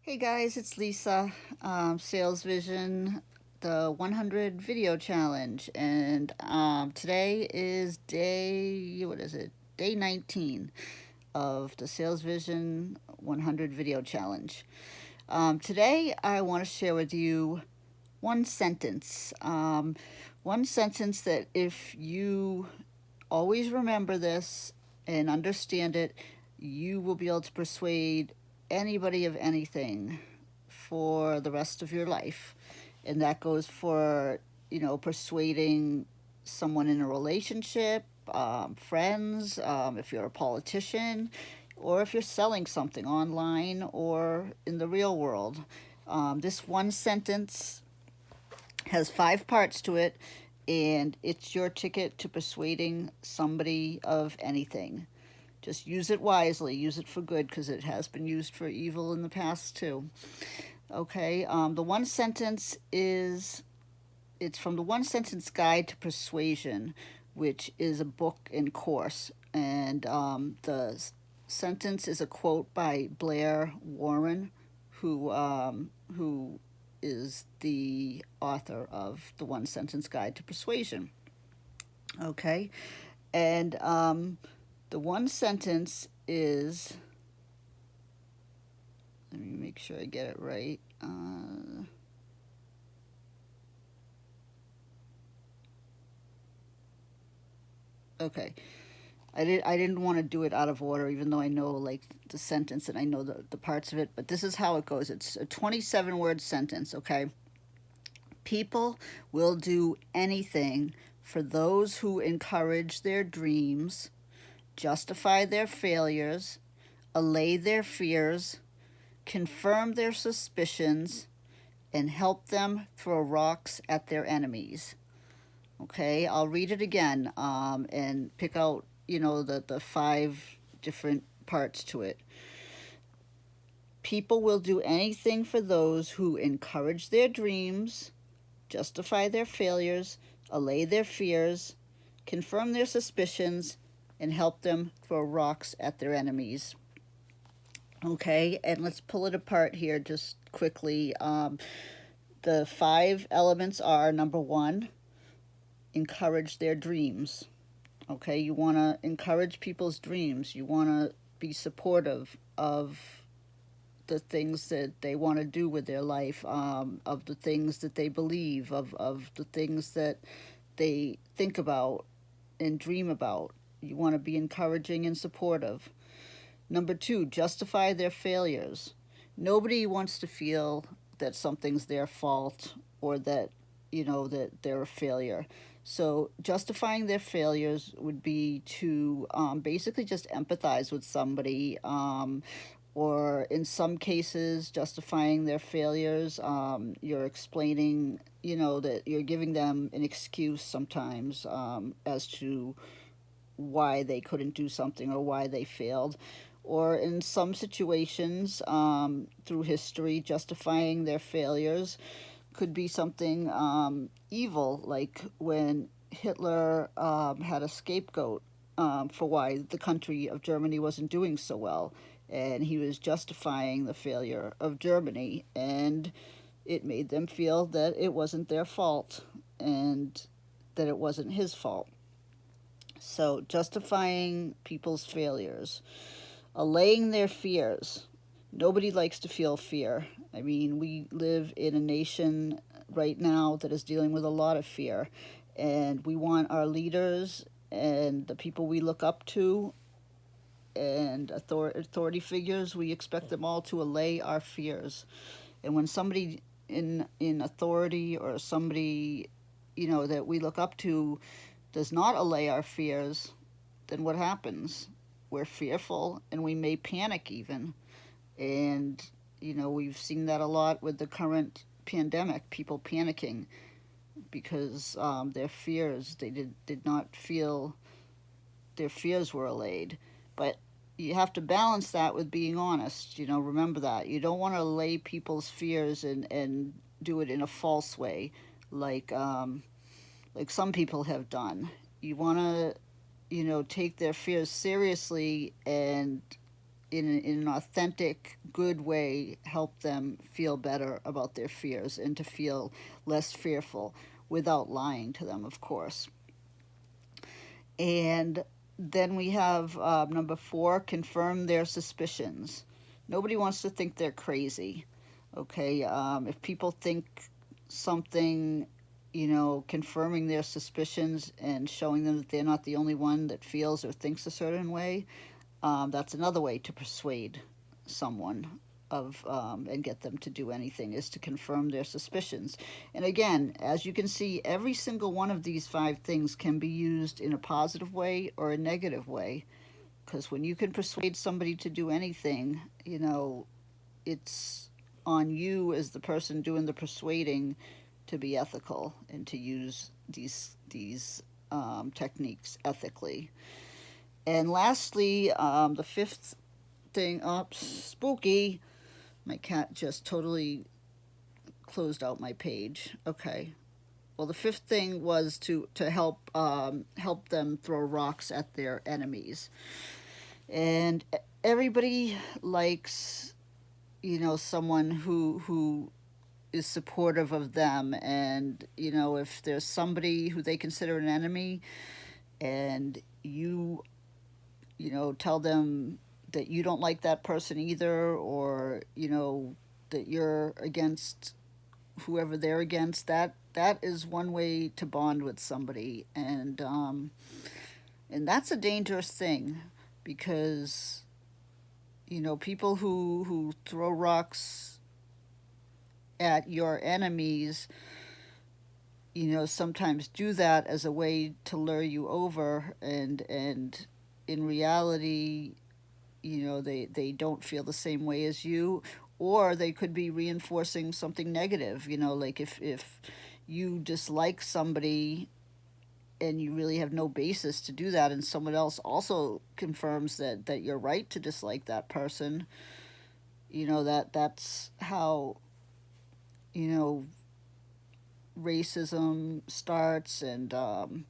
Hey guys, it's Lisa, Salesvision, the 100 video challenge, and today is what is it? Day 19 of the Salesvision 100 video challenge. Today I want to share with you one sentence. One sentence that if you always remember this and understand it, you will be able to persuade anybody of anything for the rest of your life. And that goes for, persuading someone in a relationship, friends, if you're a politician, or if you're selling something online or in the real world. This one sentence has 5 parts to it, and it's your ticket to persuading somebody of anything. Just use it wisely, use it for good, because it has been used for evil in the past too. Okay, the one sentence is it's from the One Sentence Guide to Persuasion, which is a book and course, and the sentence is a quote by Blair Warren, who is the author of the One Sentence Guide to Persuasion. Okay, and the one sentence is, let me make sure I get it right. Okay, I didn't want to do it out of order, even though I know like the sentence and I know the parts of it. But this is how it goes. It's a 27-word sentence. Okay, people will do anything for those who encourage their dreams, justify their failures, allay their fears, confirm their suspicions, and help them throw rocks at their enemies. Okay, I'll read it again, and pick out, the 5 different parts to it. People will do anything for those who encourage their dreams, justify their failures, allay their fears, confirm their suspicions, and help them throw rocks at their enemies. Okay, and let's pull it apart here just quickly. The 5 elements are: number one, encourage their dreams. Okay, you want to encourage people's dreams. You want to be supportive of the things that they want to do with their life, of the things that they believe, of the things that they think about and dream about. You want to be encouraging and supportive. Number two, justify their failures. Nobody wants to feel that something's their fault, or that, that they're a failure. So justifying their failures would be to basically just empathize with somebody, or in some cases, justifying their failures. You're explaining, that you're giving them an excuse sometimes, as to why they couldn't do something or why they failed. Or in some situations, through history, justifying their failures could be something evil, like when Hitler had a scapegoat, for why the country of Germany wasn't doing so well. And he was justifying the failure of Germany, and it made them feel that it wasn't their fault and that it wasn't his fault. So, justifying people's failures, allaying their fears. Nobody likes to feel fear. I mean, we live in a nation right now that is dealing with a lot of fear, and we want our leaders and the people we look up to and authority figures, we expect them all to allay our fears. And when somebody in authority, or somebody, that we look up to, does not allay our fears, then what happens? We're fearful, and we may panic even. And, we've seen that a lot with the current pandemic, people panicking because their fears, they did not feel their fears were allayed. But you have to balance that with being honest. Remember that. You don't want to allay people's fears and do it in a false way, like some people have done. You want to, take their fears seriously and in an authentic, good way, help them feel better about their fears and to feel less fearful without lying to them, of course. And then we have number 4, confirm their suspicions. Nobody wants to think they're crazy. Okay, if people think something, confirming their suspicions and showing them that they're not the only one that feels or thinks a certain way, that's another way to persuade someone of and get them to do anything, is to confirm their suspicions. And again, as you can see, every single one of these 5 things can be used in a positive way or a negative way. Because when you can persuade somebody to do anything, it's on you as the person doing the persuading to be ethical and to use these techniques ethically. And lastly, the 5th thing, spooky. My cat just totally closed out my page. Okay. Well, the 5th thing was to help them throw rocks at their enemies. And everybody likes, someone who is supportive of them. And, if there's somebody who they consider an enemy and you tell them that you don't like that person either, or, that you're against whoever they're against, that is one way to bond with somebody. And that's a dangerous thing, because, people who throw rocks at your enemies, sometimes do that as a way to lure you over, and in reality, they don't feel the same way as you, or they could be reinforcing something negative. Like if you dislike somebody and you really have no basis to do that, and someone else also confirms that you're right to dislike that person, that's how racism starts, and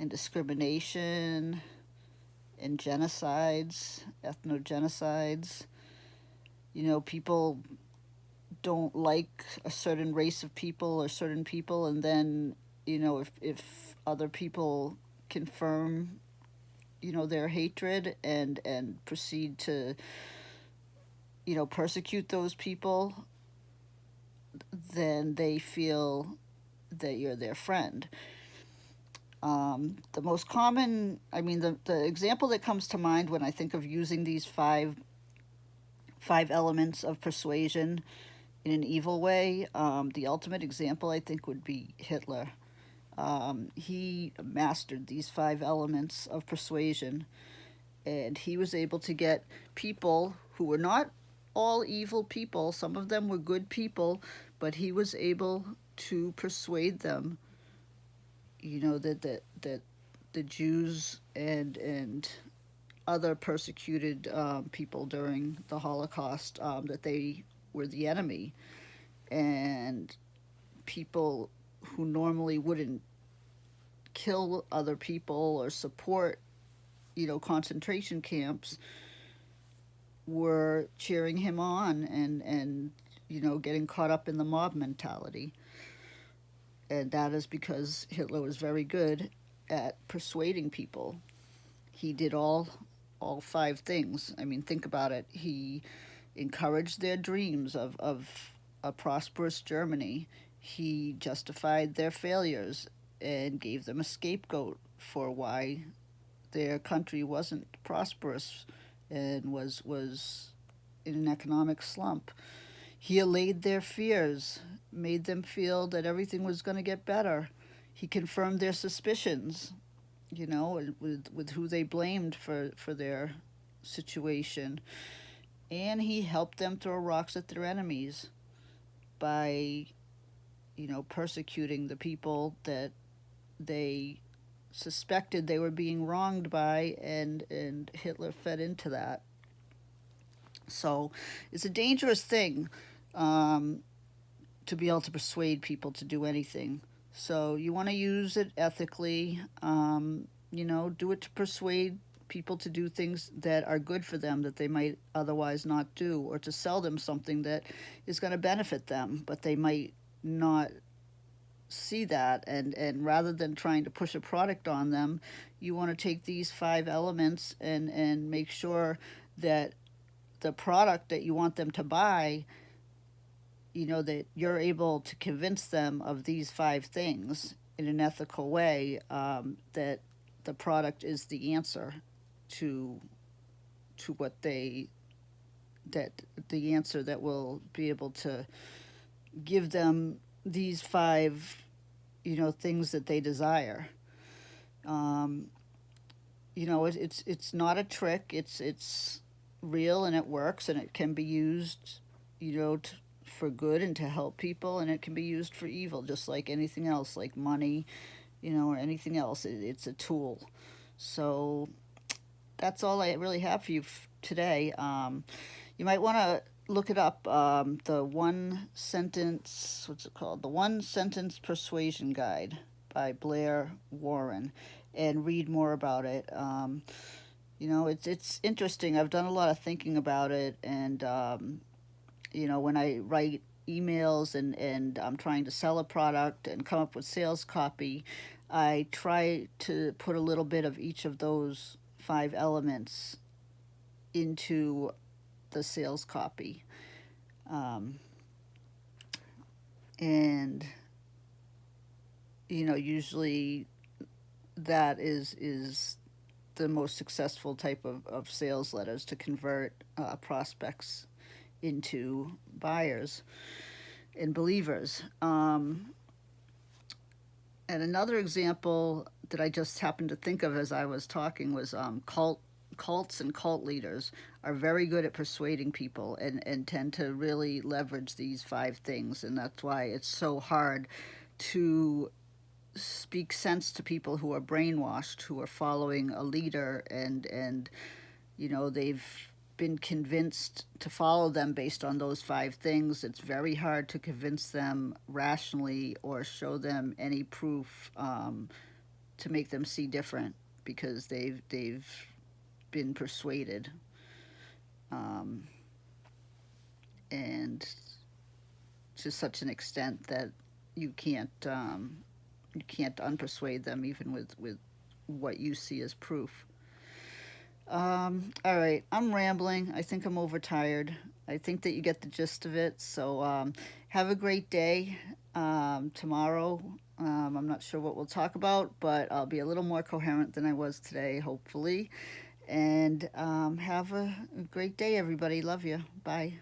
discrimination and genocides, ethnogenocides. People don't like a certain race of people or certain people, and then, if other people confirm, their hatred and proceed to, persecute those people, then they feel that you're their friend. The most common, the example that comes to mind when I think of using these five elements of persuasion in an evil way, the ultimate example, I think, would be Hitler. He mastered these 5 elements of persuasion, and he was able to get people who were not all evil people. Some of them were good people, but he was able to persuade them, that the Jews and other persecuted people during the Holocaust, that they were the enemy, and people who normally wouldn't kill other people or support, concentration camps, were cheering him on and getting caught up in the mob mentality. And that is because Hitler was very good at persuading people. He did all 5 things. Think about it. He encouraged their dreams of a prosperous Germany. He justified their failures and gave them a scapegoat for why their country wasn't prosperous and was in an economic slump. He allayed their fears, made them feel that everything was going to get better. He confirmed their suspicions, with who they blamed for their situation. And he helped them throw rocks at their enemies by, persecuting the people that they suspected they were being wronged by, and Hitler fed into that. So it's a dangerous thing, to be able to persuade people to do anything. So you want to use it ethically, do it to persuade people to do things that are good for them that they might otherwise not do, or to sell them something that is going to benefit them, but they might not see that. And rather than trying to push a product on them, you want to take these 5 elements and make sure that the product that you want them to buy, that you're able to convince them of these 5 things in an ethical way, that the product is the answer to what they that the answer that will be able to give them these 5 things that they desire. um, it's not a trick. It's real, and it works, and it can be used for good and to help people, and it can be used for evil, just like anything else, like money, or anything else. It's a tool. So that's all I really have for you today. You might want to look it up. The one sentence, what's it called? The One Sentence Persuasion Guide by Blair Warren, and read more about it. It's interesting. I've done a lot of thinking about it, and when I write emails and I'm trying to sell a product and come up with sales copy, I try to put a little bit of each of those 5 elements into the sales copy. Um, and usually that is the most successful type of sales letters to convert prospects into buyers and believers. And another example that I just happened to think of as I was talking was cults and cult leaders are very good at persuading people, and tend to really leverage these 5 things. And that's why it's so hard to speak sense to people who are brainwashed, who are following a leader, and they've been convinced to follow them based on those 5 things. It's very hard to convince them rationally or show them any proof to make them see different, because they've been persuaded, and to such an extent that you can't unpersuade them even with what you see as proof. All right, I'm rambling. I think I'm overtired. I think that you get the gist of it. So have a great day. Tomorrow, I'm not sure what we'll talk about, but I'll be a little more coherent than I was today, hopefully. And have a great day, everybody. Love you. Bye.